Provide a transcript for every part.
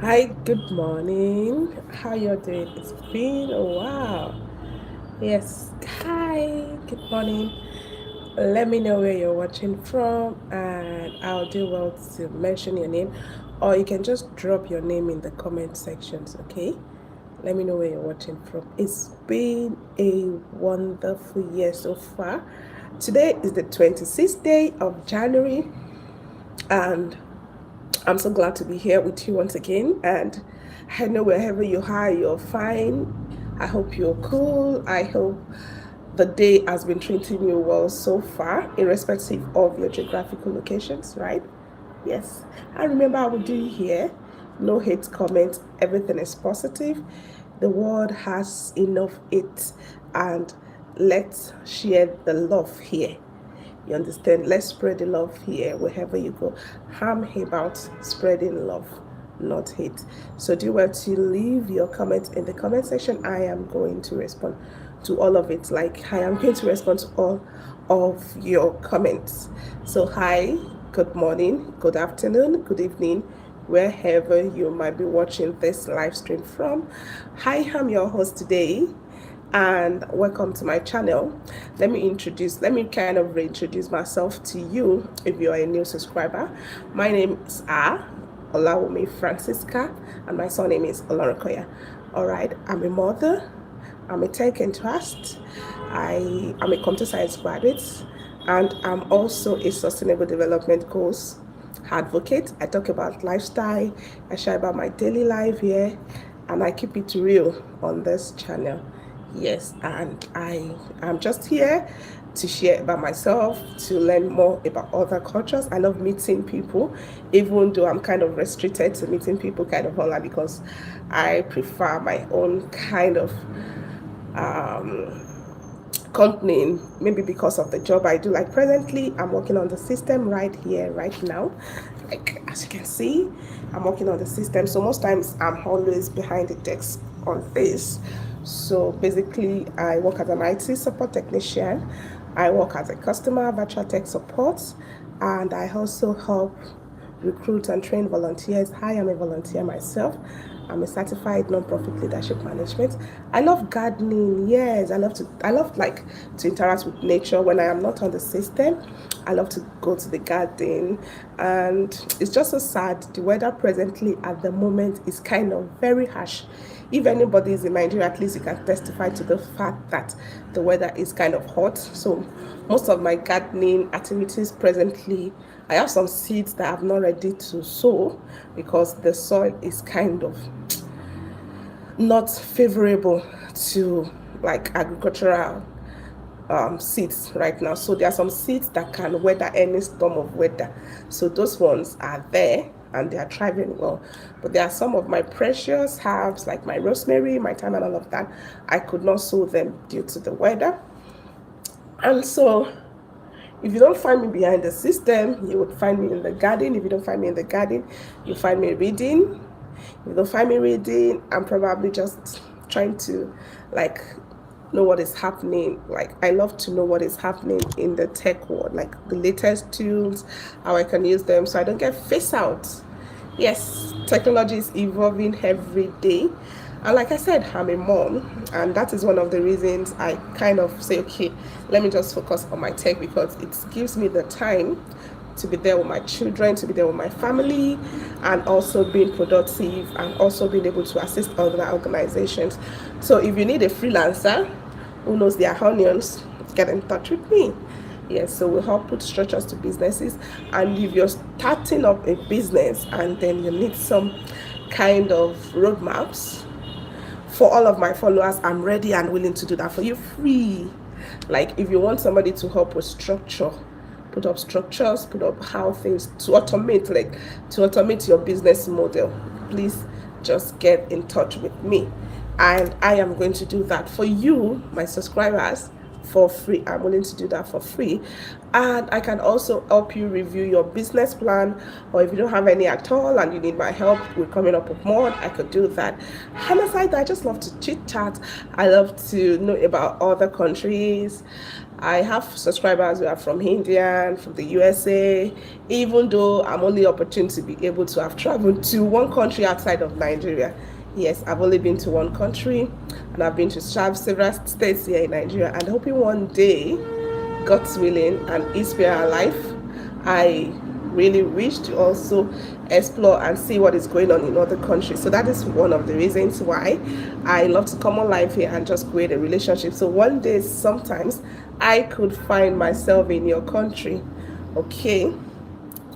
Hi, good morning. How you doing? It's been a while. Yes. Hi, good morning. Let me know where you're watching from, and I'll do well to mention your name, or you can just drop your name in the comment sections. Okay. Let me know where you're watching from. It's been a wonderful year so far. Today is the 26th day of January, and I'm so glad to be here with you once again. And I know wherever you are, you're fine. I hope you're cool. I hope the day has been treating you well so far, irrespective of your geographical locations, right? Yes. And remember, I will do here no hate comments, everything is positive. The world has enough it, and let's share the love here. You understand? Let's spread the love here wherever you go. I'm about spreading love, not hate. So do well to leave your comments in the comment section. I am going to respond to all of it. Like I am going to respond to all of your comments. So hi, good morning, good afternoon, good evening, wherever you might be watching this live stream from. Hi, I'm your host today, and welcome to my channel. Let me kind of reintroduce myself to you if you are a new subscriber. My name is Olawumi Francisca, and my surname is Olorokoya. All right, I'm a mother, I'm a tech enthusiast, I am a computer science graduate, and I'm also a sustainable development goals advocate. I talk about lifestyle, I share about my daily life here, and I keep it real on this channel. Yes, and I am just here to share about myself, to learn more about other cultures. I love meeting people, even though I'm kind of restricted to meeting people kind of online because I prefer my own kind of um, company, maybe because of the job I do. Like presently, I'm working on the system right here, right now. Like as you can see, I'm working on the system. So most times I'm always behind the desk on this. So basically, I work as an IT support technician. I work as a customer virtual tech support, and I also help recruit and train volunteers. I am a volunteer myself. I'm a certified nonprofit leadership management. I love gardening. Yes, I love like to interact with nature when I am not on the system. I love to go to the garden, and it's just so sad. The weather presently at the moment is kind of very harsh. If anybody is in Nigeria, at least you can testify to the fact that the weather is kind of hot. So most of my gardening activities presently, I have some seeds that I'm not ready to sow because the soil is kind of not favorable to like agricultural seeds right now. So there are some seeds that can weather any storm of weather. So those ones are there and they are thriving well. But there are some of my precious herbs like my rosemary, my thyme, and all of that. I could not sow them due to the weather. And so if you don't find me behind the system, you would find me in the garden. If you don't find me in the garden, you find me reading. If you don't find me reading, I'm probably just trying to like know what is happening. Like I love to know what is happening in the tech world, like the latest tools, how I can use them so I don't get face out. Yes, technology is evolving every day. And like I said, I'm a mom, and that is one of the reasons I kind of say, okay, let me just focus on my tech because it gives me the time to be there with my children, to be there with my family, and also being productive and also being able to assist other organizations. So if you need a freelancer who knows their onions, get in touch with me. Yes, so we'll help put structures to businesses. And if you're starting up a business and then you need some kind of roadmaps, for all of my followers, I'm ready and willing to do that for you free. Like if you want somebody to help with structure, put up structures, put up how things to automate, like to automate your business model, please just get in touch with me. And I am going to do that for you, my subscribers, for free. I'm willing to do that for free. And I can also help you review your business plan, or if you don't have any at all and you need my help with coming up with more, I could do that. And aside that, I just love to chit chat. I love to know about other countries. I have subscribers who are from India and from the USA, even though I'm only opportune to be able to have traveled to one country outside of Nigeria. Yes, I've only been to one country, and I've been to several states here in Nigeria, and hoping one day, God's willing and His Spirit alive, I really wish to also explore and see what is going on in other countries. So that is one of the reasons why I love to come on live here and just create a relationship. So one day, sometimes I could find myself in your country. Okay,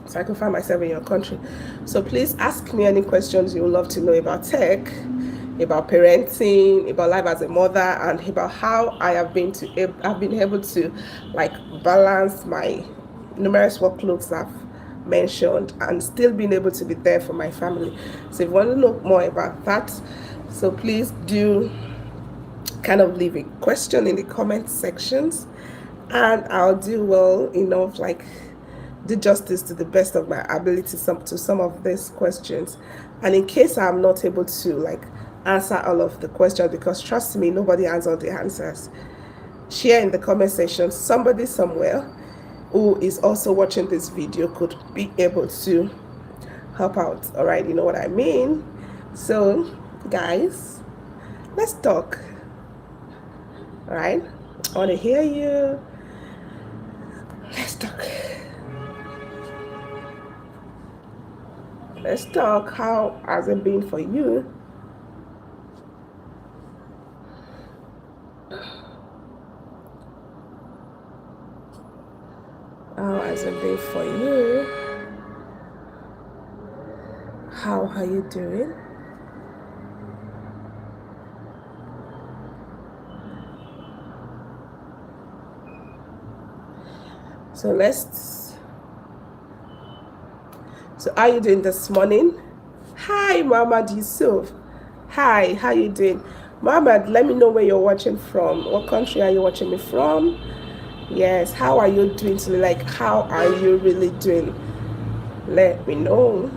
so I could find myself in your country. So please ask me any questions you would love to know about tech, about parenting, about life as a mother, and about how I've been able to like balance my numerous workloads I've mentioned and still being able to be there for my family. So if you want to know more about that, so please do kind of leave a question in the comment sections, and I'll do well enough, like do justice to the best of my ability to some of these questions. And in case I'm not able to like answer all of the questions, because trust me, nobody has all the answers, share in the comment section. Somebody somewhere who is also watching this video could be able to help out. All right, you know what I mean? So guys, let's talk. All right, I want to hear you. Let's talk. Let's talk. How has it been for you? How has it been for you? How are you doing? So how are you doing this morning? Hi, Muhammad Yusuf. Hi, how you doing? Muhammad, let me know where you're watching from. What country are you watching me from? Yes, how are you doing today? Like, how are you really doing? Let me know.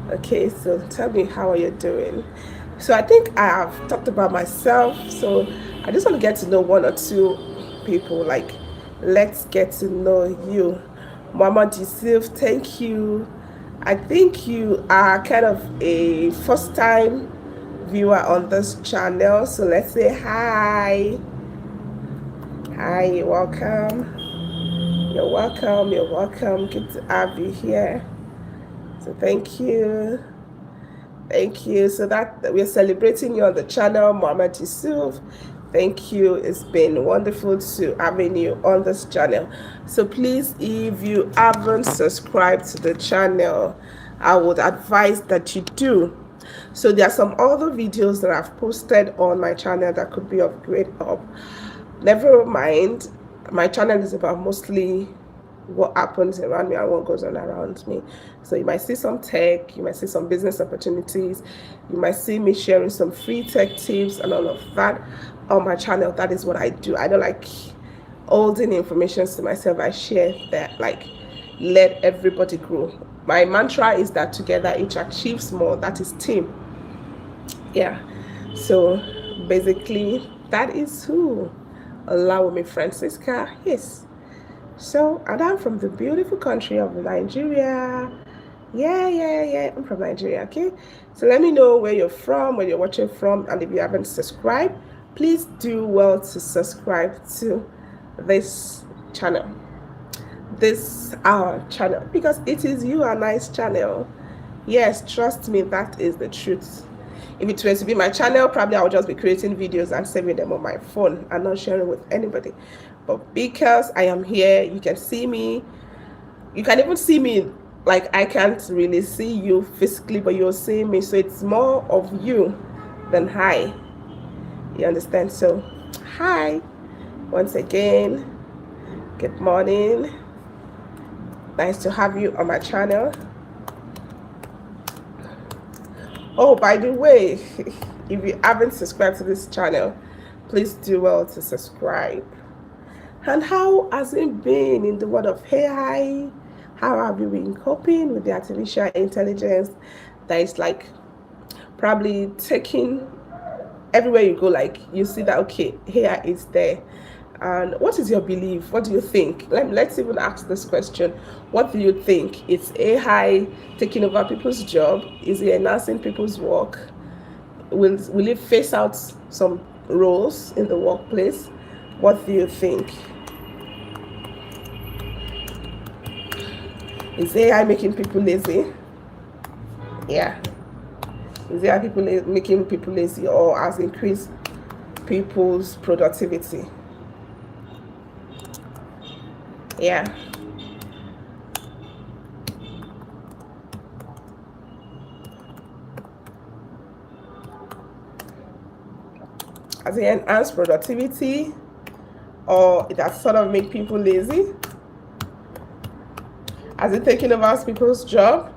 Okay, so tell me, how are you doing? So I think I have talked about myself, so I just want to get to know one or two people. Like, let's get to know you. Muhammad Yusuf, thank you. I think you are kind of a first time viewer on this channel, so let's say hi. Hi, you're welcome. You're welcome. You're welcome. Good to have you here. So thank you. Thank you. So that we're celebrating you on the channel, Muhammad Yusuf. Thank you. It's been wonderful to having you on this channel. So please, if you haven't subscribed to the channel, I would advise that you do. So there are some other videos that I've posted on my channel that could be of great help. Never mind, my channel is about mostly what happens around me and what goes on around me. So you might see some tech, you might see some business opportunities, you might see me sharing some free tech tips and all of that on my channel. That is what I do. I don't like holding information to myself. I share that, like, let everybody grow. My mantra is that together each achieves more. That is team. Yeah, so basically that is who Olawumi Francisca is. So, and I'm from the beautiful country of Nigeria. Yeah, I'm from Nigeria. Okay, so let me know where you're from, where you're watching from, and if you haven't subscribed, please do well to subscribe to this channel, our channel, because it is you a nice channel. Yes, trust me, that is the truth. If it were to be my channel, probably I would just be creating videos and saving them on my phone and not sharing with anybody. But because I am here, you can see me. You can even see me, like, I can't really see you physically, but you'll see me. So it's more of you than hi. You understand? So hi, once again, good morning. Nice to have you on my channel. Oh, by the way, if you haven't subscribed to this channel, please do well to subscribe. And how has it been in the world of AI? How have you been coping with the artificial intelligence that is like probably taking everywhere you go? Like you see that okay, AI is there. And what is your belief? What do you think? Let's even ask this question. What do you think? Is AI taking over people's job? Is it enhancing people's work? Will it phase out some roles in the workplace? What do you think? Is AI making people lazy? Yeah. Is AI making people lazy, or has increased people's productivity? Yeah. Has it enhanced productivity, or it has sort of made people lazy? Has it taken over people's job?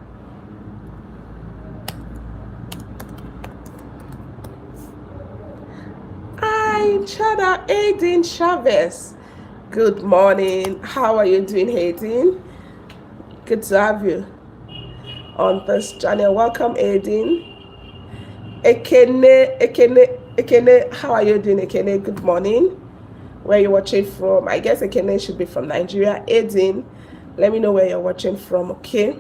Hi, Chada Aiden Chavez. Good morning. How are you doing, Aiden? Good to have you on this channel. Welcome, Aiden. Ekene, how are you doing, Ekene? Good morning. Where you watching from? I guess Ekene should be from Nigeria. Aiden, let me know where you're watching from, okay?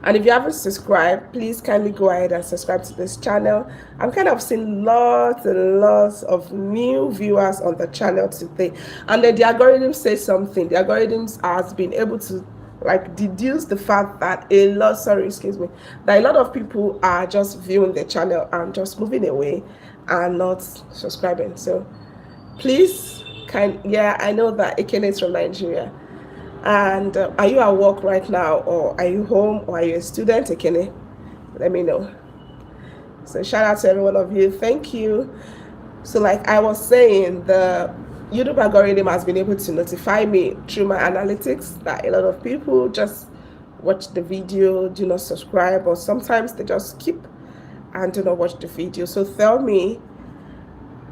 And if you haven't subscribed, please kindly go ahead and subscribe to this channel. I'm kind of seeing lots and lots of new viewers on the channel today. And then the algorithm says something. The algorithms has been able to like deduce the fact that that a lot of people are just viewing the channel and just moving away and not subscribing. So please, I know that Ekene is from Nigeria. And are you at work right now, or are you home, or are you a student? Ekene, let me know. So shout out to every one of you. Thank you. So like I was saying, the YouTube algorithm has been able to notify me through my analytics that a lot of people just watch the video, do not subscribe, or sometimes they just skip and do not watch the video. So tell me,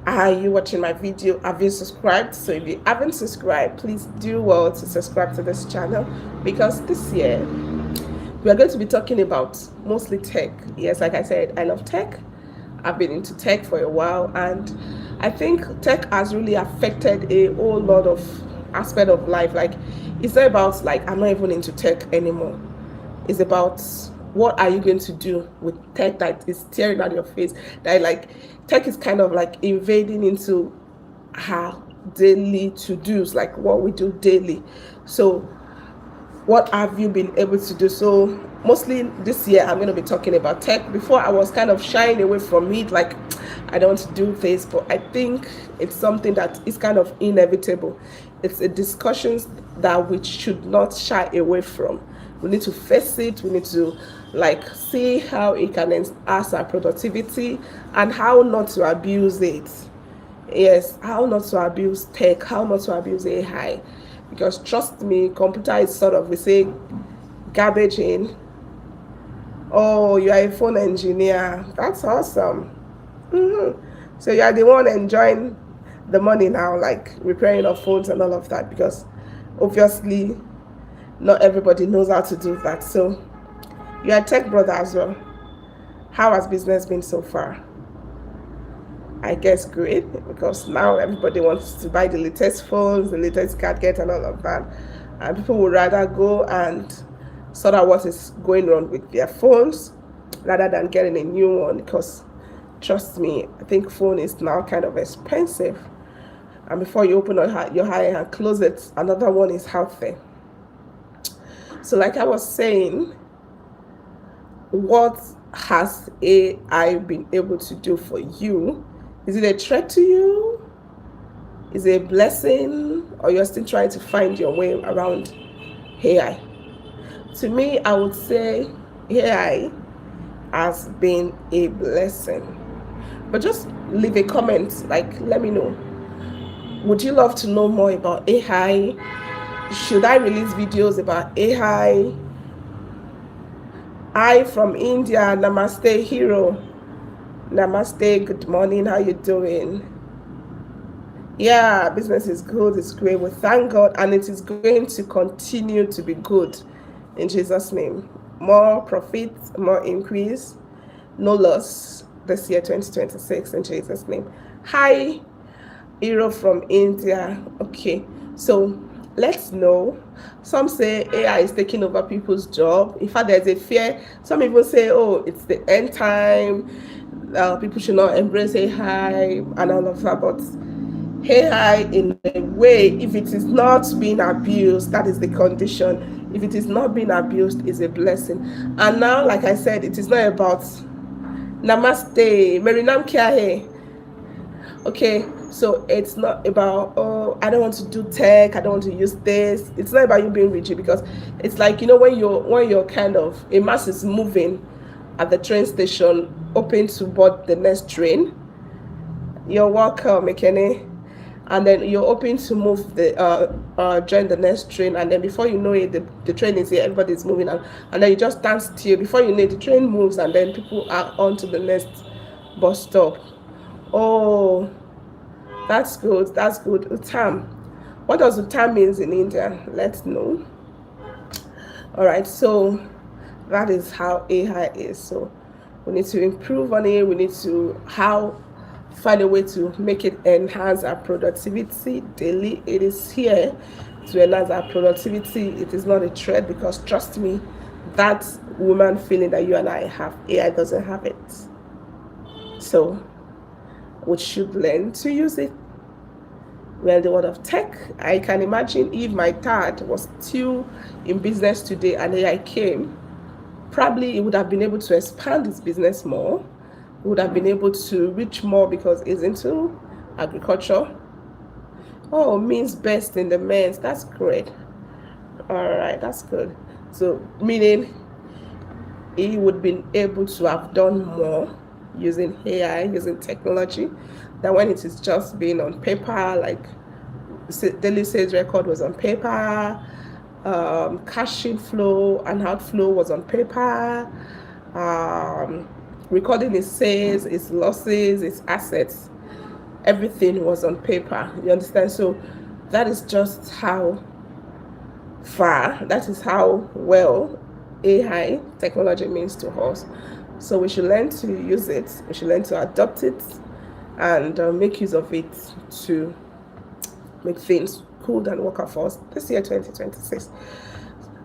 are you watching my video? Have you subscribed? So if you haven't subscribed, please do well to subscribe to this channel, because this year we are going to be talking about mostly tech. Yes, like I said, I love tech. I've been into tech for a while, and I think tech has really affected a whole lot of aspect of life. Like it's not about like I'm not even into tech anymore. It's about what are you going to do with tech that is staring at your face, that like tech is kind of like invading into our daily to-dos, like what we do daily. So what have you been able to do? So mostly this year I'm going to be talking about tech. Before I was kind of shying away from it, like I don't want to do this, but I think it's something that is kind of inevitable. It's a discussion that we should not shy away from. We need to face it. We need to like see how it can enhance our productivity and how not to abuse it. Yes, how not to abuse tech, how not to abuse AI. Because trust me, computer is sort of, we say, garbage in. Oh, you are a phone engineer. That's awesome. So you are the one enjoying the money now, like repairing of phones and all of that, because obviously not everybody knows how to do that. So you're a tech brother as well. How has business been so far? I guess great, because now everybody wants to buy the latest phones, the latest gadget and all of that. And people would rather go and sort out what is going on with their phones rather than getting a new one, because trust me, I think phone is now kind of expensive. And before you open your eye and close it, another one is out there. So like I was saying, what has AI been able to do for you? Is it a threat to you? Is it a blessing? Or you're still trying to find your way around AI? To me, I would say AI has been a blessing. But just leave a comment, like let me know. Would you love to know more about AI? Should I release videos about AI? I from India, Namaste Hero. Namaste, good morning, how you doing? Yeah, business is good, it's great. We thank God, and it is going to continue to be good in Jesus' name. More profit, more increase, no loss this year 2026 in Jesus' name. Hi, Hero from India. Okay, so let's know. Some say AI is taking over people's job. In fact, there's a fear. Some people say, oh, it's the end time. People should not embrace AI and all of that. But AI, in a way, if it is not being abused, that is the condition. If it is not being abused, is a blessing. And now, like I said, it is not about namaste, Marinam Kya. Okay, so it's not about, oh, I don't want to do tech, I don't want to use this. It's not about you being rigid, because it's like, when you're kind of a mass is moving at the train station, open to board the next train. You're welcome, McKinney. And then you're open to move join the next train, and then before you know it, the train is here, everybody's moving, and then you just stand still. Before you know it, the train moves, and then people are on to the next bus stop. Oh, that's good. That's good. Uttam. What does Uttam means in India? Let's know. All right. So that is how AI is. So we need to improve on it. We need to find a way to make it enhance our productivity daily. It is here to enhance our productivity. It is not a threat, because trust me, that woman feeling that you and I have, AI doesn't have it. So we should learn to use it. We're in the world of tech. I can imagine if my dad was still in business today and AI came, probably he would have been able to expand his business more. He would have been able to reach more, because he's into agriculture. Oh, means best in the men's. That's great. All right, that's good. So meaning he would be able to have done more using AI, using technology, than when it is just being on paper. Like daily sales record was on paper, cash inflow and outflow was on paper, recording his sales, his losses, his assets, everything was on paper. You understand? So that is just how far, that is how well AI technology means to us. So we should learn to use it, we should learn to adopt it, and make use of it to make things cool and work out for us this year 2026.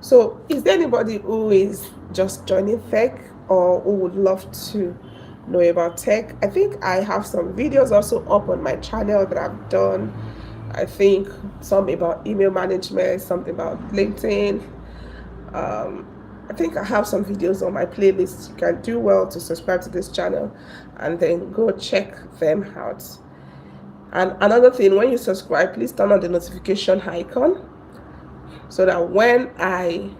So is there anybody who is just joining tech, or who would love to know about tech? I think I have some videos also up on my channel that I've done. I think some about email management, something about LinkedIn. I think I have some videos on my playlist. You can do well to subscribe to this channel and then go check them out. And another thing, when you subscribe, please turn on the notification icon, so that when I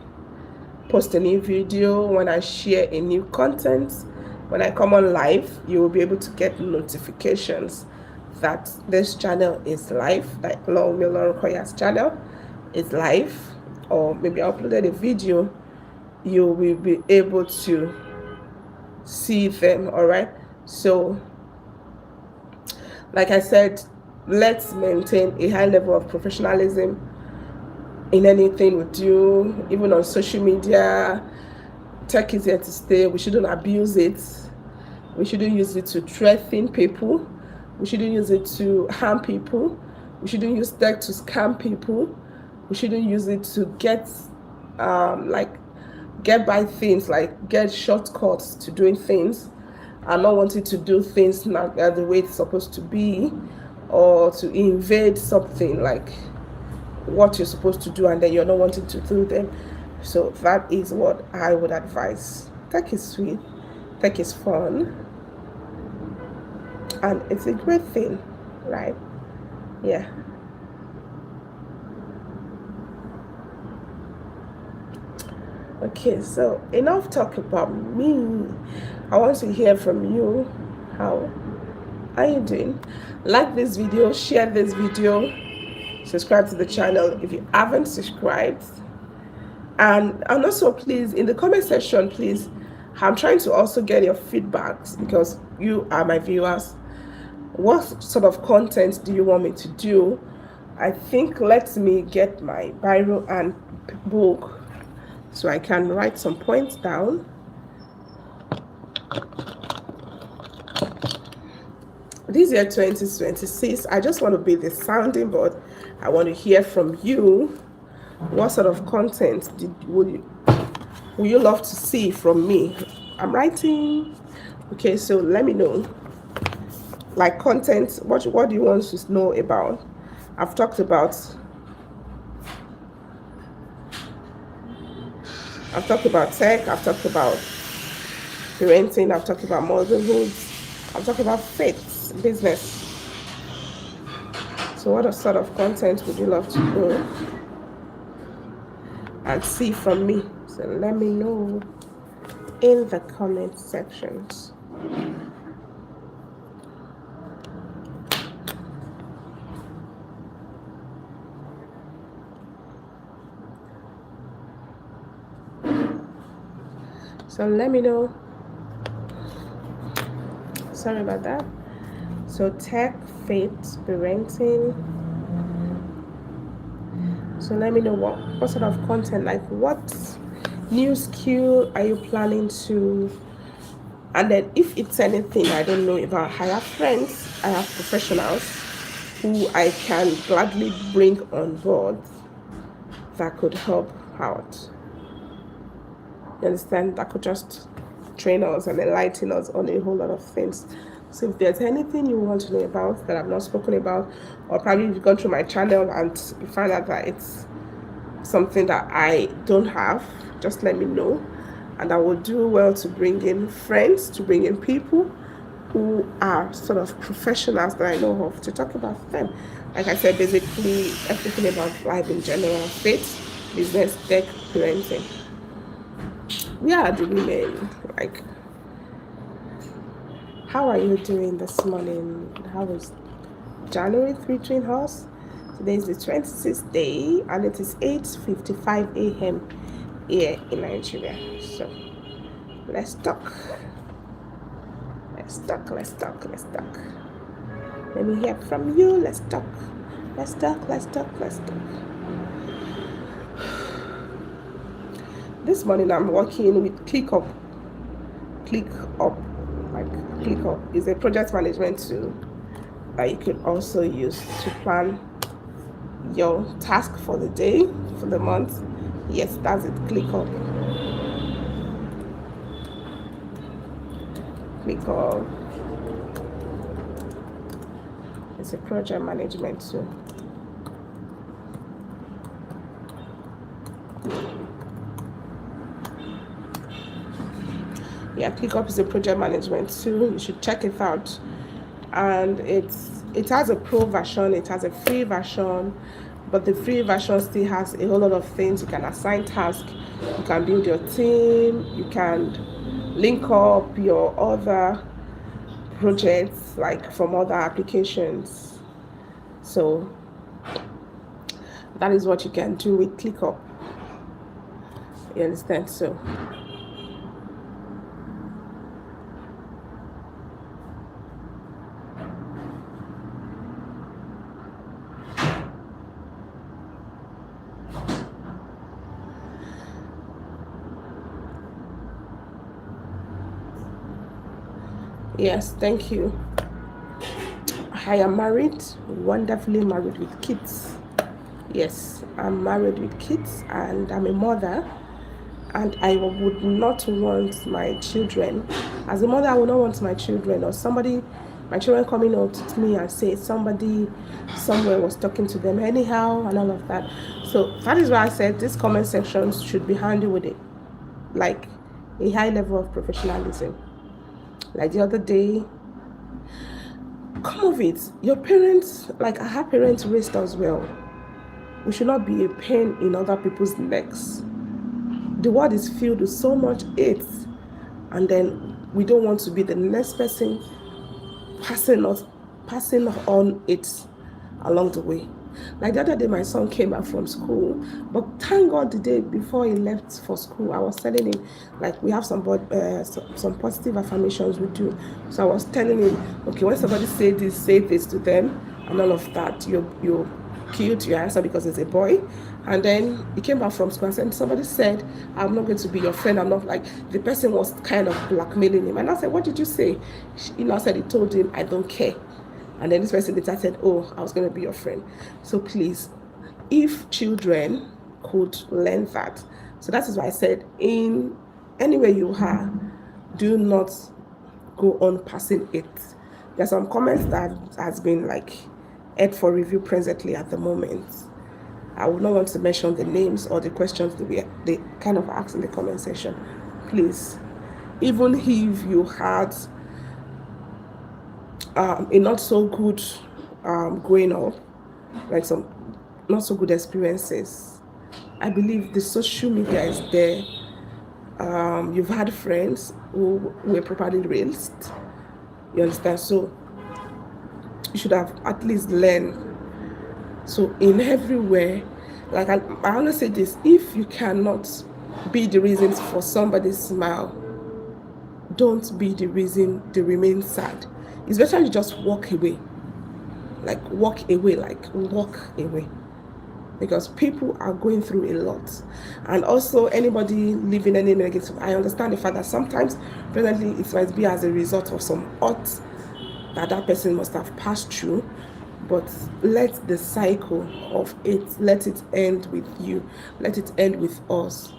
post a new video, when I share a new content, when I come on live, you will be able to get notifications that this channel is live, like Lauren Koya's channel is live, or maybe I uploaded a video, you will be able to see them. All right, so like I said, let's maintain a high level of professionalism in anything we do, even on social media. Tech is here to stay. We shouldn't abuse it. We shouldn't use it to threaten people. We shouldn't use it to harm people. We shouldn't use tech to scam people. We shouldn't use it to get by things, like get shortcuts to doing things, and not wanting to do things not the way it's supposed to be, or to invade something like what you're supposed to do and then you're not wanting to do them. So that is what I would advise. Tech is sweet, tech is fun, and it's a great thing, right? Yeah. Okay, so enough talk about me. I want to hear from you. How are you doing? Like this video, share this video, subscribe to the channel if you haven't subscribed, and also please, in the comment section, please, I'm trying to also get your feedbacks, because you are my viewers. What sort of content do you want me to do? I think let me get my biro and book so I can write some points down. This year 2026, I just want to be the sounding board. I want to hear from you. What sort of content would you love to see from me? I'm writing. Okay, so let me know. Like content, what do you want to know about? I've talked about tech, I've talked about parenting, I've talked about motherhood, I've talked about faith, business. So what sort of content would you love to know and see from me? So let me know in the comment sections. So let me know. Sorry about that. So tech, faith, parenting. So let me know what sort of content, like what new skill are you planning to, and then if it's anything I don't know about, I have friends, I have professionals who I can gladly bring on board that could help out. You understand? That could just train us and enlighten us on a whole lot of things. So if there's anything you want to know about that I've not spoken about, or probably you've gone through my channel and you find out that it's something that I don't have, just let me know, and I will do well to bring in friends, to bring in people who are sort of professionals that I know of to talk about them. Like I said, basically everything about life in general, faith, business, tech, parenting. We are the women. Like, how are you doing this morning? How is January 3 between us? Today is the 26th day and it is 8:55 a.m. here in Nigeria. So let's talk. Let's talk. Let me hear from you. Let's talk. This morning I'm working with ClickUp. ClickUp is a project management tool that you could also use to plan your task for the day, for the month. Yes, that's it. ClickUp. It's a project management tool. Yeah, ClickUp is a project management tool. You should check it out. And it has a pro version, it has a free version, but the free version still has a whole lot of things. You can assign tasks, you can build your team, you can link up your other projects like from other applications. So that is what you can do with ClickUp. You understand? So yes, thank you. I am married, wonderfully married with kids. Yes, I'm married with kids and I'm a mother, and I would not want my children, as a mother, I would not want my children or my children coming up to me and say somebody somewhere was talking to them anyhow and all of that. So that is why I said this comment section should be handled with it, like a high level of professionalism. Like the other day, come of it, your parents, like our parents raised us well. We should not be a pain in other people's necks. The world is filled with so much hate, and then we don't want to be the next person passing on it along the way. Like the other day, my son came back from school, but thank God the day before he left for school, I was telling him, like, we have some positive affirmations we do. So I was telling him, okay, when somebody say this to them, and all of that, you cute, you answer because it's a boy. And then he came back from school and said, somebody said, I'm not going to be your friend. I'm not, like, the person was kind of blackmailing him. And I said, what did you say? I said, he told him, I don't care. And then this person later said, oh, I was going to be your friend. So please, if children could learn that. So that is why I said, in anywhere you are, do not go on passing it. There's some comments that has been like ed for review presently at the moment. I would not want to mention the names or the questions they kind of asked in the comment section. Please, even if you had a not so good growing up, like some not so good experiences, I believe the social media is there. You've had friends who were properly raised, you understand? So you should have at least learned. So in everywhere, like I always say this, if you cannot be the reason for somebody's smile, don't be the reason they remain sad. It's better you just walk away. Because people are going through a lot. And also anybody living any negative, I understand the fact that sometimes presently it might be as a result of some odds that person must have passed through, but let the cycle of it, let it end with you, let it end with us.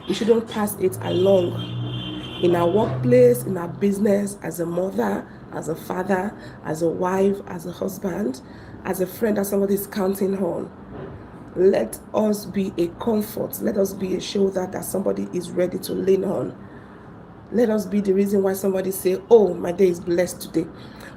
We shouldn't pass it along in our workplace, in our business, as a mother, as a father, as a wife, as a husband, as a friend that somebody is counting on. Let us be a comfort. Let us be a shoulder that somebody is ready to lean on. Let us be the reason why somebody say, oh, my day is blessed today.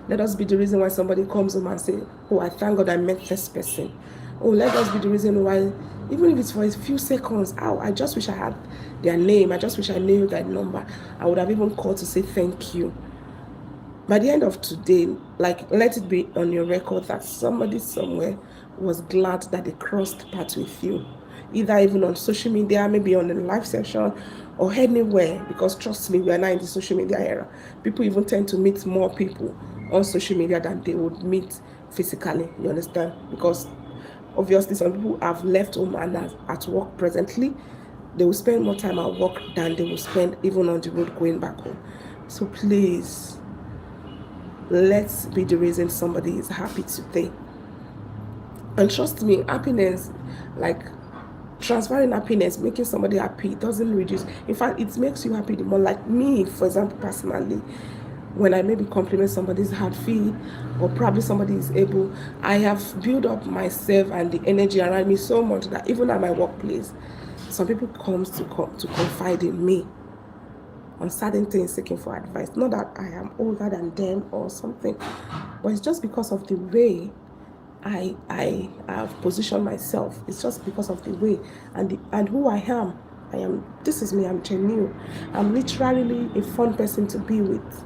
Let us be the reason why somebody comes home and say, oh, I thank God I met this person. Oh, let us be the reason why, even if it's for a few seconds, oh, I just wish I had their name. I just wish I knew that number. I would have even called to say thank you. By the end of today, like, let it be on your record that somebody somewhere was glad that they crossed paths with you, either even on social media, maybe on a live session or anywhere, because trust me, we are now in the social media era. People even tend to meet more people on social media than they would meet physically, you understand? Because obviously some people have left home and are at work presently. They will spend more time at work than they will spend even on the road going back home. So please, let's be the reason somebody is happy today. And trust me, happiness, like transferring happiness, making somebody happy, doesn't reduce. In fact, it makes you happy the more. Like me, for example, personally, when I maybe compliment somebody's hard feed, or probably somebody is able, I have built up myself and the energy around me so much that even at my workplace, some people come to confide in me on certain things, seeking for advice. Not that I am older than them or something, but it's just because of the way I have positioned myself. It's just because of the way and who I am. This is me. I'm genuine. I'm literally a fun person to be with.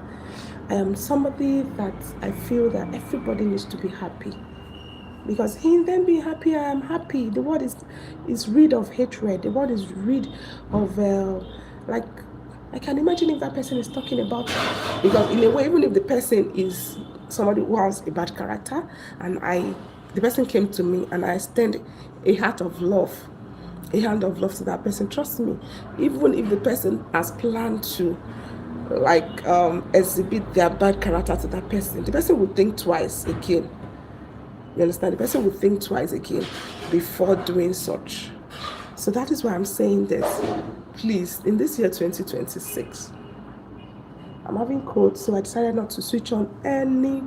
I am somebody that I feel that everybody needs to be happy, because in them being happy, I am happy. The world is rid of hatred. The world is rid of like, I can imagine if that person is talking about, because in a way, even if the person is somebody who has a bad character, and the person came to me and I extend a hand of love to that person, trust me, even if the person has planned to like exhibit their bad character to that person, the person will think twice again. You understand? The person will think twice again before doing such. So that is why I'm saying this. Please, in this year 2026, I'm having cold, so I decided not to switch on any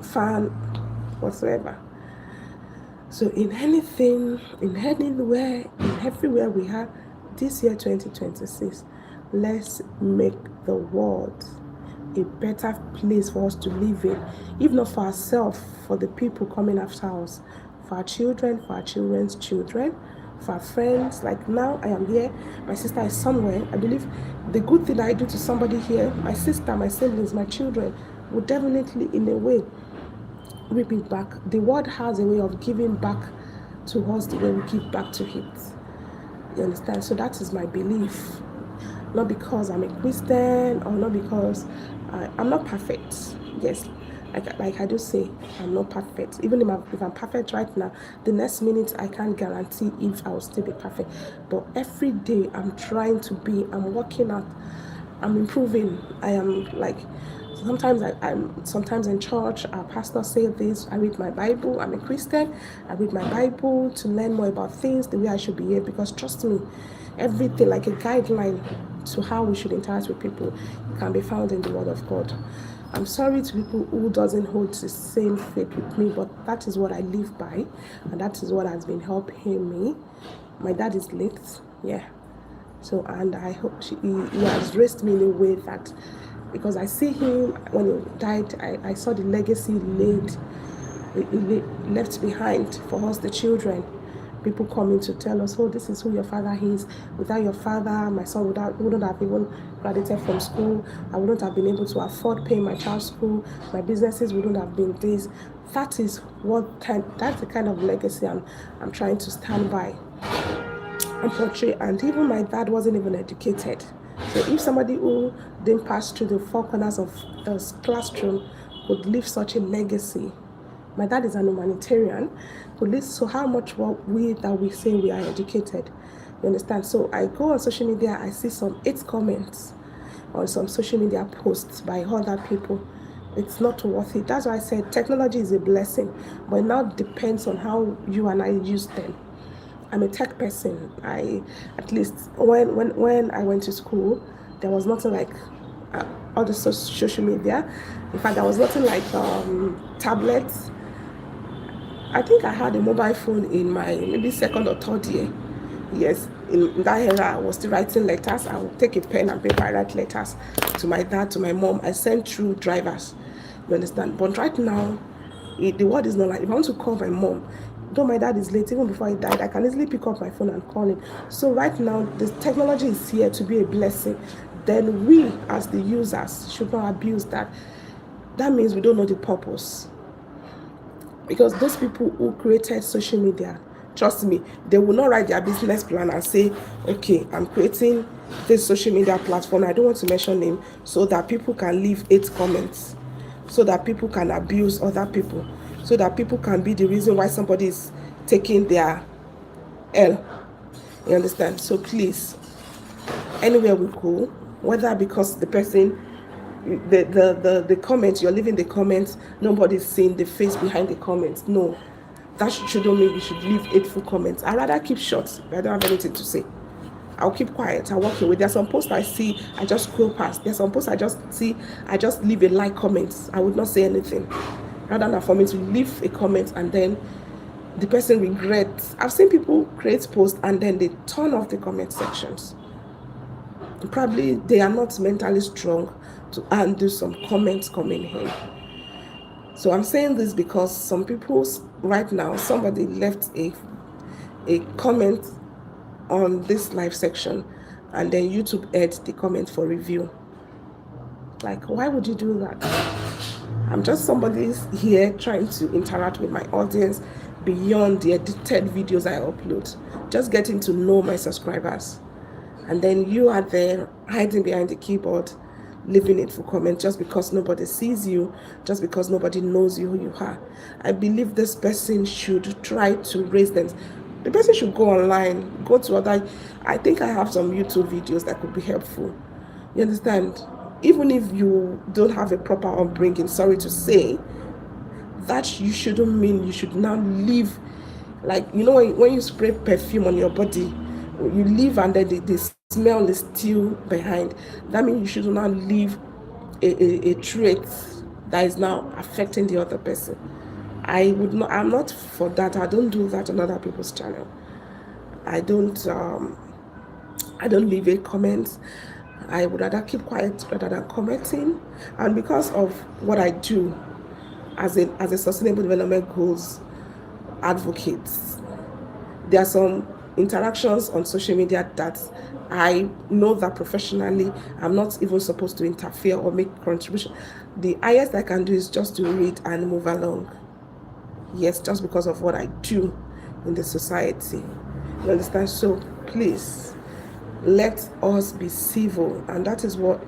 fan whatsoever. So in anything, in anywhere, in everywhere we have this year 2026, let's make the world a better place for us to live in, if not for ourselves, for the people coming after us, for our children, for our children's children, for our friends. Like now I am here, my sister is somewhere. I believe the good thing I do to somebody here, my sister, my siblings, my children, will definitely in a way reap it back. The world has a way of giving back to us the way we give back to it. You understand? So that is my belief. Not because I'm a Christian, or not because I'm not perfect. Yes, like I do say, I'm not perfect. Even if I'm perfect right now, the next minute I can't guarantee if I will still be perfect. But every day I'm trying to be, I'm working out, I'm improving. I am like, sometimes I'm sometimes in church, our pastor say this, I read my Bible, I'm a Christian, I read my Bible to learn more about things, the way I should behave, because trust me, everything, like a guideline to how we should interact with people, can be found in the Word of God. I'm sorry to people who doesn't hold the same faith with me, but that is what I live by, and that is what has been helping me. My dad is late, yeah. So, and I hope he has raised me in a way that, because I see him when he died, I saw the legacy he left behind for us, the children. People coming to tell us, oh, this is who your father is. Without your father, my son wouldn't have even graduated from school. I wouldn't have been able to afford paying my child's school. My businesses wouldn't have been this. That's the kind of legacy I'm trying to stand by and portray. And even my dad wasn't even educated. So if somebody who didn't pass through the four corners of the classroom could leave such a legacy, my dad is an humanitarian, so how much more we that we say we are educated? You understand? So I go on social media, I see some 8 comments on some social media posts by other people. It's not worth it. That's why I said technology is a blessing, but it now depends on how you and I use them. I'm a tech person. At least when I went to school, there was nothing like all the social media. In fact, there was nothing like tablets. I think I had a mobile phone in my maybe second or third year. Yes, in that era, I was still writing letters. I would take a pen and paper, write letters to my dad, to my mom. I sent through drivers. You understand? But right now, the world is not like, if I want to call my mom, though my dad is late, even before he died, I can easily pick up my phone and call him. So right now, the technology is here to be a blessing. Then we, as the users, should not abuse that. That means we don't know the purpose. Because those people who created social media, trust me, they will not write their business plan and say, okay, I'm creating this social media platform, I don't want to mention name, so that people can leave 8 comments, so that people can abuse other people, so that people can be the reason why somebody is taking their L. You understand? So please, anywhere we go, whether because the person, the comments, you're leaving the comments, nobody's seeing the face behind the comments. No, that shouldn't mean we should leave hateful comments. I'd rather keep short if I don't have anything to say. I'll keep quiet. I'll walk away. There's some posts I see, I just scroll past. There's some posts I just see, I just leave a like comment. I would not say anything. Rather than for me to leave a comment and then the person regrets. I've seen people create posts and then they turn off the comment sections. Probably they are not mentally strong to undo some comments coming in. So I'm saying this because some people right now, somebody left a comment on this live section and then YouTube aired the comment for review. Like, why would you do that? I'm just somebody here trying to interact with my audience beyond the edited videos I upload. Just getting to know my subscribers. And then you are there hiding behind the keyboard, leaving it for comments just because nobody sees you, just because nobody knows you who you are. I believe this person should try to raise them. The person should go online, go to other. I think I have some YouTube videos that could be helpful. You understand? Even if you don't have a proper upbringing, sorry to say, that you shouldn't mean you should now leave. Like, you know, when you spray perfume on your body, you leave and then the smell is still behind. That means you should not leave a trait that is now affecting the other person. I'm not for that. I don't do that on other people's channel. I don't leave a comment. I would rather keep quiet rather than commenting. And because of what I do as a sustainable development goals advocate, there are some interactions on social media that I know that professionally I'm not even supposed to interfere or make contribution. The highest I can do is just to read and move along. Yes, just because of what I do in the society. You understand? So please, let us be civil, and that is what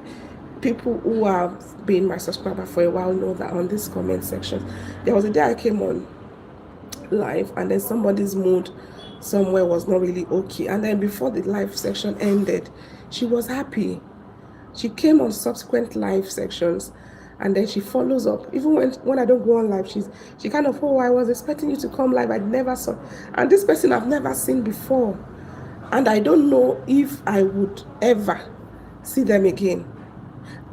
people who have been my subscriber for a while know, that on this comment section, there was a day I came on live and then somebody's mood somewhere was not really okay, and then before the live section ended, she was happy. She came on subsequent live sections, and then she follows up. Even when I don't go on live, she kind of, oh, I was expecting you to come live, I never saw. And this person I've never seen before, and I don't know if I would ever see them again.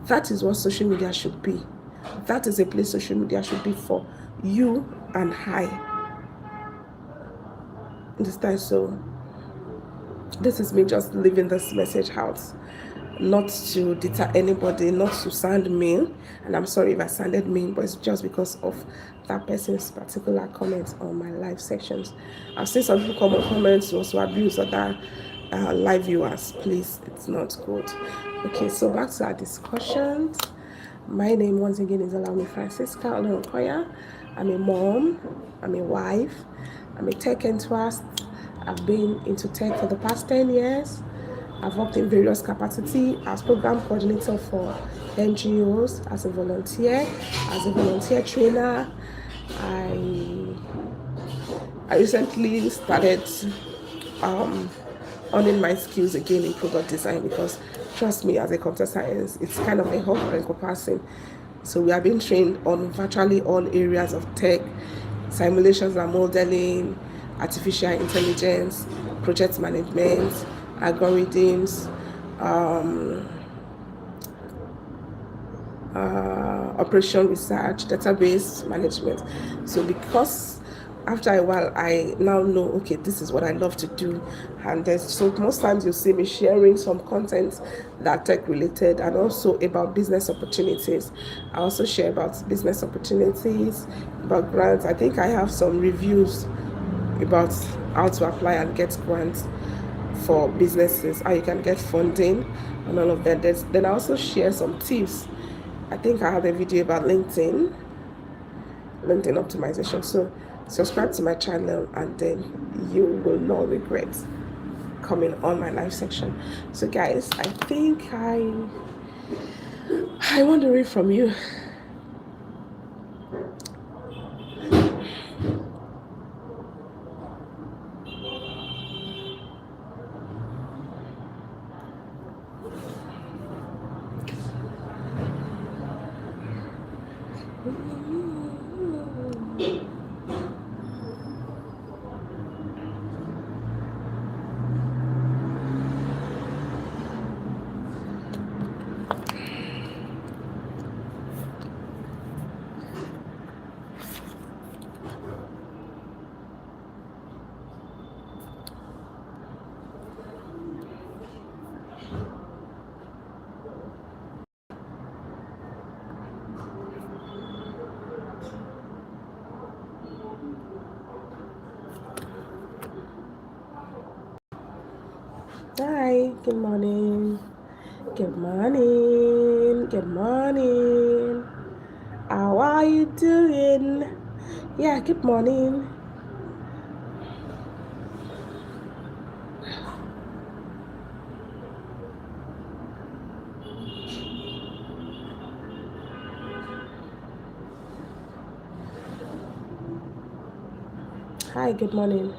That is what social media should be. That is a place social media should be for you and I. Understand? So this is me just leaving this message out, not to deter anybody, not to sound mean, and I'm sorry if I sounded mean, but it's just because of that person's particular comments on my live sections. I've seen some people come on comments to also abuse other live viewers. Please, it's not good. Okay, so back to our discussions. My name once again is Alami Francisca Olorokoya. I'm a mom, I'm a wife, I'm a tech enthusiast. I've been into tech for the past 10 years. I've worked in various capacities as program coordinator for NGOs, as a volunteer trainer. I recently started owning my skills again in product design, because trust me, as a computer science, it's kind of a whole encompassing. So we are being trained on virtually all areas of tech, simulations and modeling, artificial intelligence, project management, algorithms, operation research, database management. So because after a while I now know, okay, this is what I love to do, and so most times you see me sharing some content that tech related, and also about business opportunities. I also share about business opportunities, about grants. I think I have some reviews about how to apply and get grants for businesses, how you can get funding and all of that. Then I also share some tips. I think I have a video about LinkedIn optimization. So subscribe to my channel, and then you will not regret coming on my live section. So guys, I think I want to read from you. Hi, good morning. Good morning. Good morning. How are you doing? Yeah, good morning. Hi, good morning.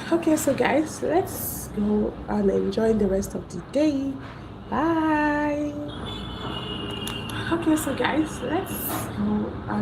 Okay, so guys, let's go and enjoy the rest of the day. Bye. Okay, so guys, let's go and